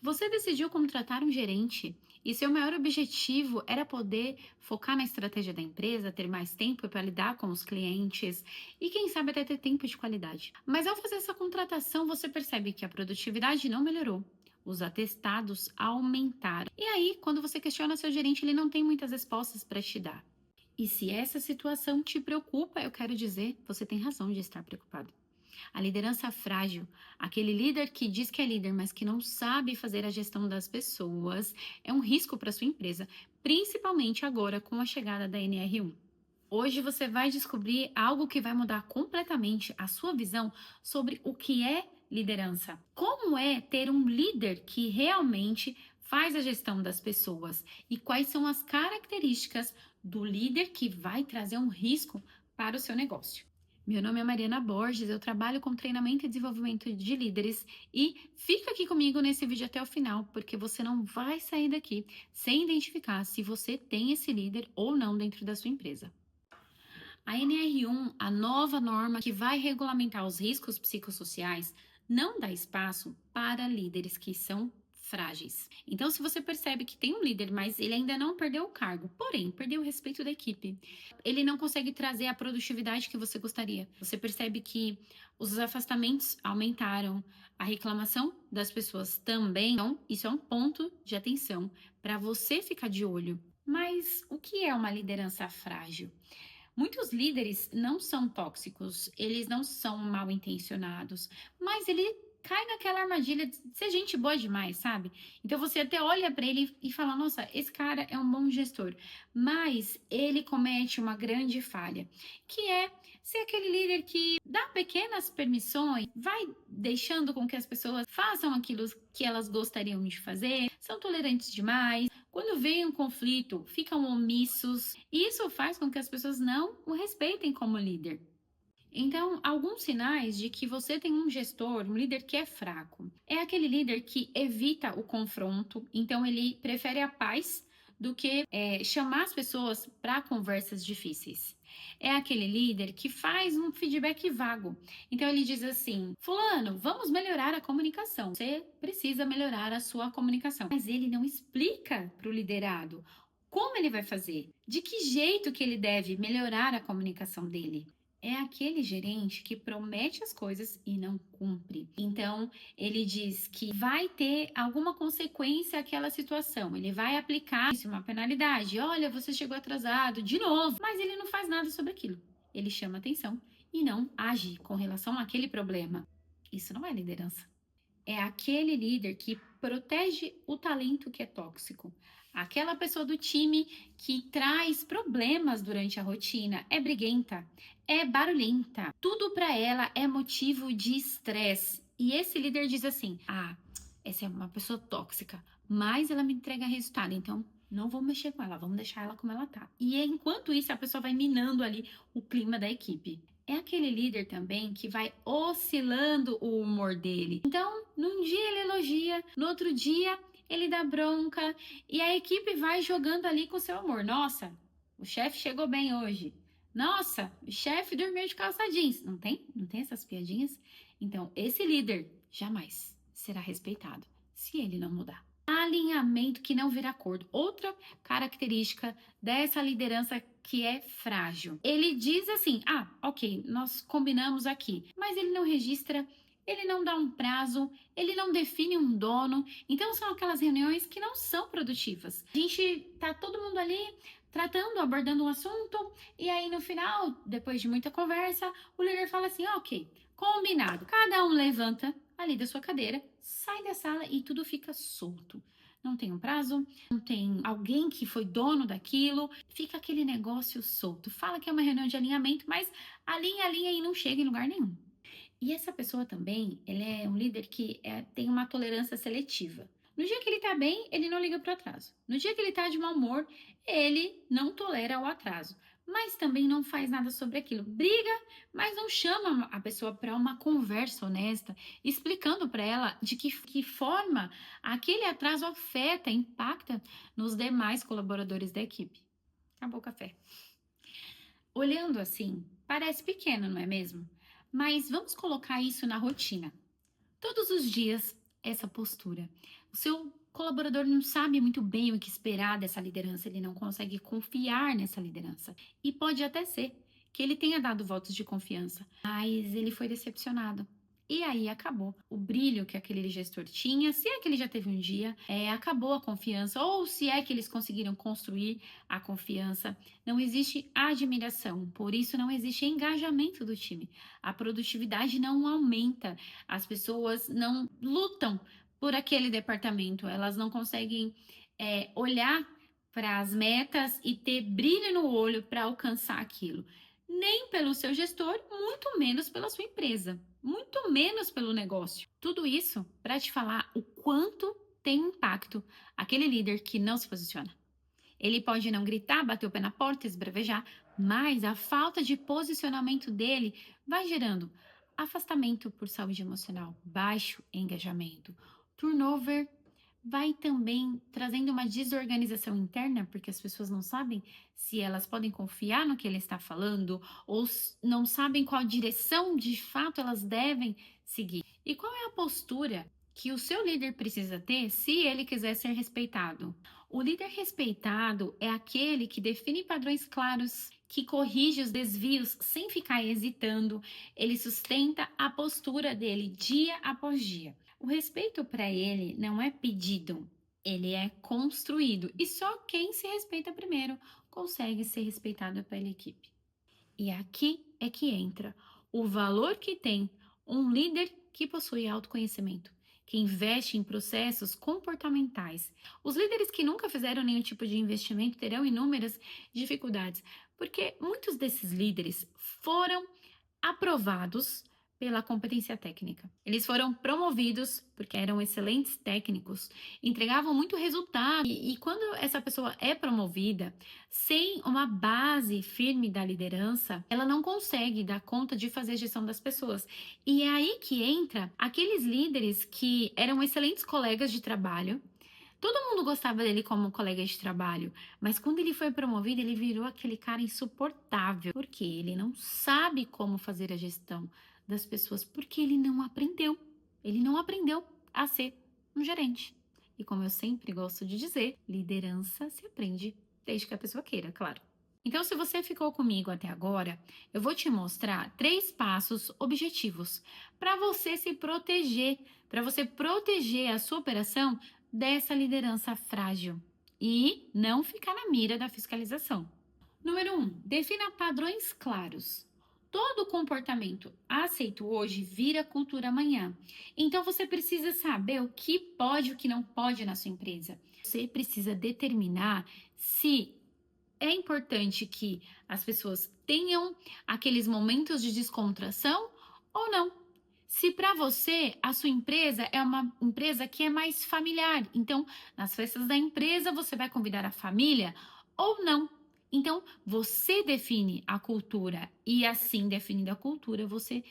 Você decidiu contratar um gerente e seu maior objetivo era poder focar na estratégia da empresa, ter mais tempo para lidar com os clientes e, quem sabe, até ter tempo de qualidade. Mas ao fazer essa contratação, você percebe que a produtividade não melhorou. Os atestados aumentaram. E aí, quando você questiona seu gerente, ele não tem muitas respostas para te dar. E se essa situação te preocupa, eu quero dizer, você tem razão de estar preocupado. A liderança frágil, aquele líder que diz que é líder, mas que não sabe fazer a gestão das pessoas, é um risco para sua empresa, principalmente agora com a chegada da NR1. Hoje você vai descobrir algo que vai mudar completamente a sua visão sobre o que é liderança. Como é ter um líder que realmente faz a gestão das pessoas e quais são as características do líder que vai trazer um risco para o seu negócio. Meu nome é Mariana Borges, eu trabalho com treinamento e desenvolvimento de líderes e fica aqui comigo nesse vídeo até o final, porque você não vai sair daqui sem identificar se você tem esse líder ou não dentro da sua empresa. A NR1, a nova norma que vai regulamentar os riscos psicossociais, não dá espaço para líderes que são frágeis. Então, se você percebe que tem um líder, mas ele ainda não perdeu o cargo, porém, perdeu o respeito da equipe, ele não consegue trazer a produtividade que você gostaria. Você percebe que os afastamentos aumentaram, a reclamação das pessoas também. Então, isso é um ponto de atenção para você ficar de olho. Mas o que é uma liderança frágil? Muitos líderes não são tóxicos, eles não são mal intencionados, mas ele cai naquela armadilha de ser gente boa demais, sabe? Então você até olha para ele e fala: nossa, esse cara é um bom gestor, mas ele comete uma grande falha, que é ser aquele líder que dá pequenas permissões, vai deixando com que as pessoas façam aquilo que elas gostariam de fazer, são tolerantes demais. Quando vem um conflito, ficam omissos, e isso faz com que as pessoas não o respeitem como líder. Então, alguns sinais de que você tem um gestor, um líder que é fraco, é aquele líder que evita o confronto, então ele prefere a paz do que chamar as pessoas para conversas difíceis. É aquele líder que faz um feedback vago. Então ele diz assim: fulano, vamos melhorar a comunicação. Você precisa melhorar a sua comunicação. Mas ele não explica para o liderado como ele vai fazer, de que jeito que ele deve melhorar a comunicação dele. É aquele gerente que promete as coisas e não cumpre. Então, ele diz que vai ter alguma consequência àquela situação. Ele vai aplicar uma penalidade. Olha, você chegou atrasado de novo. Mas ele não faz nada sobre aquilo. Ele chama atenção e não age com relação àquele problema. Isso não é liderança. É aquele líder que protege o talento que é tóxico. Aquela pessoa do time que traz problemas durante a rotina, é briguenta, é barulhenta. Tudo para ela é motivo de estresse. E esse líder diz assim: ah, essa é uma pessoa tóxica, mas ela me entrega resultado, então não vou mexer com ela, vamos deixar ela como ela tá. E enquanto isso, a pessoa vai minando ali o clima da equipe. É aquele líder também que vai oscilando o humor dele. Então, num dia ele elogia, no outro dia ele dá bronca e a equipe vai jogando ali com seu humor. Nossa, o chefe chegou bem hoje. Nossa, o chefe dormiu de calça jeans. Não tem? Não tem essas piadinhas? Então, esse líder jamais será respeitado se ele não mudar. Alinhamento que não vira acordo. Outra característica dessa liderança que é frágil. Ele diz assim: ah, ok, nós combinamos aqui, mas ele não registra, ele não dá um prazo, ele não define um dono. Então são aquelas reuniões que não são produtivas. A gente tá todo mundo ali tratando, abordando um assunto, e aí no final, depois de muita conversa, o líder fala assim: ok, combinado. Cada um levanta ali da sua cadeira, sai da sala e tudo fica solto. Não tem um prazo, não tem alguém que foi dono daquilo, fica aquele negócio solto. Fala que é uma reunião de alinhamento, mas alinha e não chega em lugar nenhum. E essa pessoa também, ele é um líder que tem uma tolerância seletiva. No dia que ele tá bem, ele não liga pro atraso. No dia que ele tá de mau humor, ele não tolera o atraso. Mas também não faz nada sobre aquilo. Briga, mas não chama a pessoa para uma conversa honesta, explicando para ela de que forma aquele atraso afeta, impacta nos demais colaboradores da equipe. Acabou o café. Olhando assim, parece pequeno, não é mesmo? Mas vamos colocar isso na rotina. Todos os dias, essa postura. O seu colaborador não sabe muito bem o que esperar dessa liderança, ele não consegue confiar nessa liderança. E pode até ser que ele tenha dado votos de confiança, mas ele foi decepcionado. E aí acabou o brilho que aquele gestor tinha, se é que ele já teve um dia, acabou a confiança, ou se é que eles conseguiram construir a confiança. Não existe admiração, por isso não existe engajamento do time. A produtividade não aumenta, as pessoas não lutam por aquele departamento, elas não conseguem olhar para as metas e ter brilho no olho para alcançar aquilo. Nem pelo seu gestor, muito menos pela sua empresa, muito menos pelo negócio. Tudo isso para te falar o quanto tem impacto aquele líder que não se posiciona. Ele pode não gritar, bater o pé na porta, esbravejar, mas a falta de posicionamento dele vai gerando afastamento por saúde emocional, baixo engajamento, turnover, vai também trazendo uma desorganização interna, porque as pessoas não sabem se elas podem confiar no que ele está falando ou não sabem qual direção de fato elas devem seguir. E qual é a postura que o seu líder precisa ter se ele quiser ser respeitado? O líder respeitado é aquele que define padrões claros, que corrige os desvios sem ficar hesitando, ele sustenta a postura dele dia após dia. O respeito para ele não é pedido, ele é construído. E só quem se respeita primeiro consegue ser respeitado pela equipe. E aqui é que entra o valor que tem um líder que possui autoconhecimento, que investe em processos comportamentais. Os líderes que nunca fizeram nenhum tipo de investimento terão inúmeras dificuldades, porque muitos desses líderes foram aprovados pela competência técnica. Eles foram promovidos porque eram excelentes técnicos, entregavam muito resultado. E quando essa pessoa é promovida, sem uma base firme da liderança, ela não consegue dar conta de fazer a gestão das pessoas. E é aí que entra aqueles líderes que eram excelentes colegas de trabalho. Todo mundo gostava dele como colega de trabalho, mas quando ele foi promovido, ele virou aquele cara insuportável, porque ele não sabe como fazer a gestão das pessoas, porque ele não aprendeu. Ele não aprendeu a ser um gerente. E como eu sempre gosto de dizer, liderança se aprende desde que a pessoa queira, claro. Então, se você ficou comigo até agora, eu vou te mostrar 3 passos objetivos para você se proteger, para você proteger a sua operação dessa liderança frágil e não ficar na mira da fiscalização. Número 1, defina padrões claros. Todo comportamento aceito hoje vira cultura amanhã. Então você precisa saber o que pode e o que não pode na sua empresa. Você precisa determinar se é importante que as pessoas tenham aqueles momentos de descontração ou não. Se para você a sua empresa é uma empresa que é mais familiar, então nas festas da empresa você vai convidar a família ou não. Então você define a cultura e assim definindo a cultura você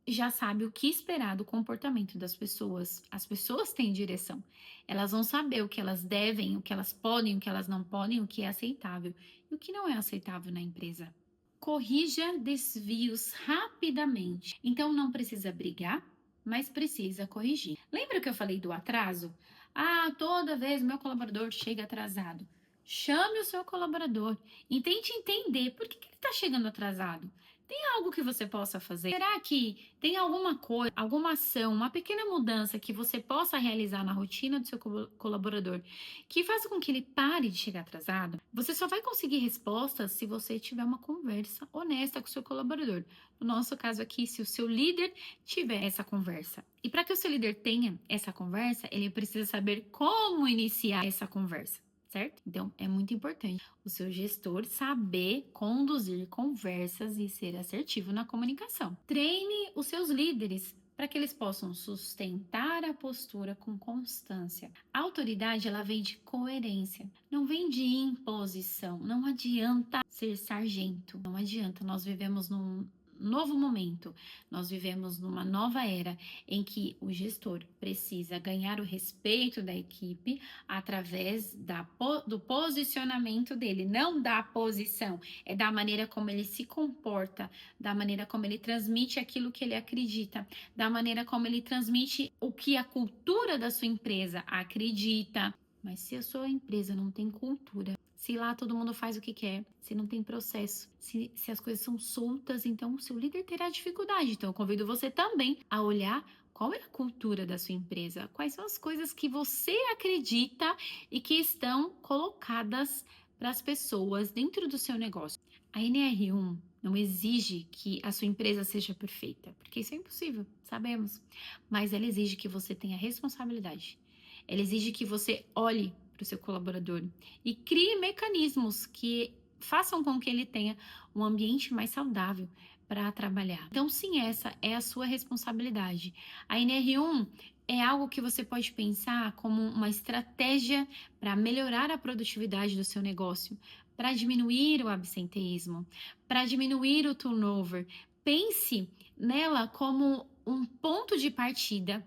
já sabe o que esperar do comportamento das pessoas. As pessoas têm direção. Elas vão saber o que elas devem, o que elas podem, o que elas não podem, o que é aceitável e o que não é aceitável na empresa. Corrija desvios rapidamente. Então não precisa brigar, mas precisa corrigir. Lembra que eu falei do atraso? Ah, toda vez meu colaborador chega atrasado. Chame o seu colaborador e tente entender por que ele está chegando atrasado. Tem algo que você possa fazer? Será que tem alguma coisa, alguma ação, uma pequena mudança que você possa realizar na rotina do seu colaborador que faça com que ele pare de chegar atrasado? Você só vai conseguir respostas se você tiver uma conversa honesta com o seu colaborador. No nosso caso aqui, se o seu líder tiver essa conversa. E para que o seu líder tenha essa conversa, ele precisa saber como iniciar essa conversa. Certo? Então, é muito importante o seu gestor saber conduzir conversas e ser assertivo na comunicação. Treine os seus líderes para que eles possam sustentar a postura com constância. A autoridade, ela vem de coerência, não vem de imposição. Não adianta ser sargento, não adianta. Nós vivemos novo momento. Nós vivemos numa nova era em que o gestor precisa ganhar o respeito da equipe através do posicionamento dele, não da posição, é da maneira como ele se comporta, da maneira como ele transmite aquilo que ele acredita, da maneira como ele transmite o que a cultura da sua empresa acredita. Mas se a sua empresa não tem cultura, se lá todo mundo faz o que quer, se não tem processo, se as coisas são soltas, então o seu líder terá dificuldade. Então eu convido você também a olhar qual é a cultura da sua empresa, quais são as coisas que você acredita e que estão colocadas para as pessoas dentro do seu negócio. A NR1 não exige que a sua empresa seja perfeita, porque isso é impossível, sabemos. Mas ela exige que você tenha responsabilidade. Ela exige que você olhe para o seu colaborador e crie mecanismos que façam com que ele tenha um ambiente mais saudável para trabalhar. Então, sim, essa é a sua responsabilidade. A NR1 é algo que você pode pensar como uma estratégia para melhorar a produtividade do seu negócio, para diminuir o absenteísmo, para diminuir o turnover. Pense nela como um ponto de partida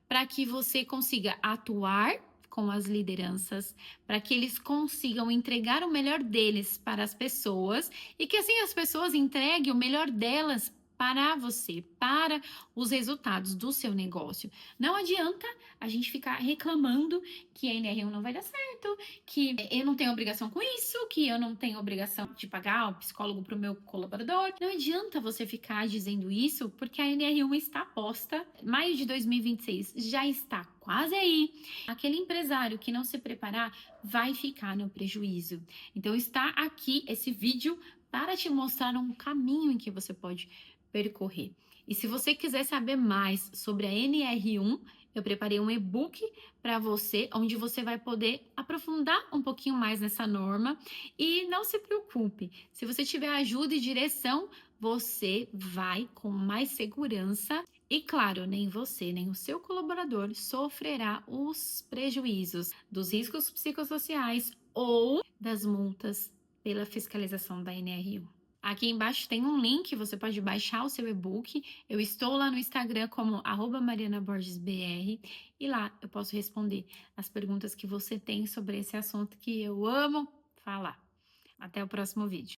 para que você consiga atuar com as lideranças, para que eles consigam entregar o melhor deles para as pessoas e que assim as pessoas entreguem o melhor delas para você, para os resultados do seu negócio. Não adianta a gente ficar reclamando que a NR1 não vai dar certo, que eu não tenho obrigação com isso, que eu não tenho obrigação de pagar o psicólogo para o meu colaborador. Não adianta você ficar dizendo isso, porque a NR1 está posta. Maio de 2026 já está quase aí. Aquele empresário que não se preparar vai ficar no prejuízo. Então está aqui esse vídeo para te mostrar um caminho em que você pode percorrer. E se você quiser saber mais sobre a NR1, eu preparei um e-book para você, onde você vai poder aprofundar um pouquinho mais nessa norma. E não se preocupe, se você tiver ajuda e direção, você vai com mais segurança. E claro, nem você, nem o seu colaborador sofrerá os prejuízos dos riscos psicossociais ou das multas pela fiscalização da NR1. Aqui embaixo tem um link, você pode baixar o seu e-book. Eu estou lá no Instagram como @marianaborgesbr e lá eu posso responder as perguntas que você tem sobre esse assunto que eu amo falar. Até o próximo vídeo.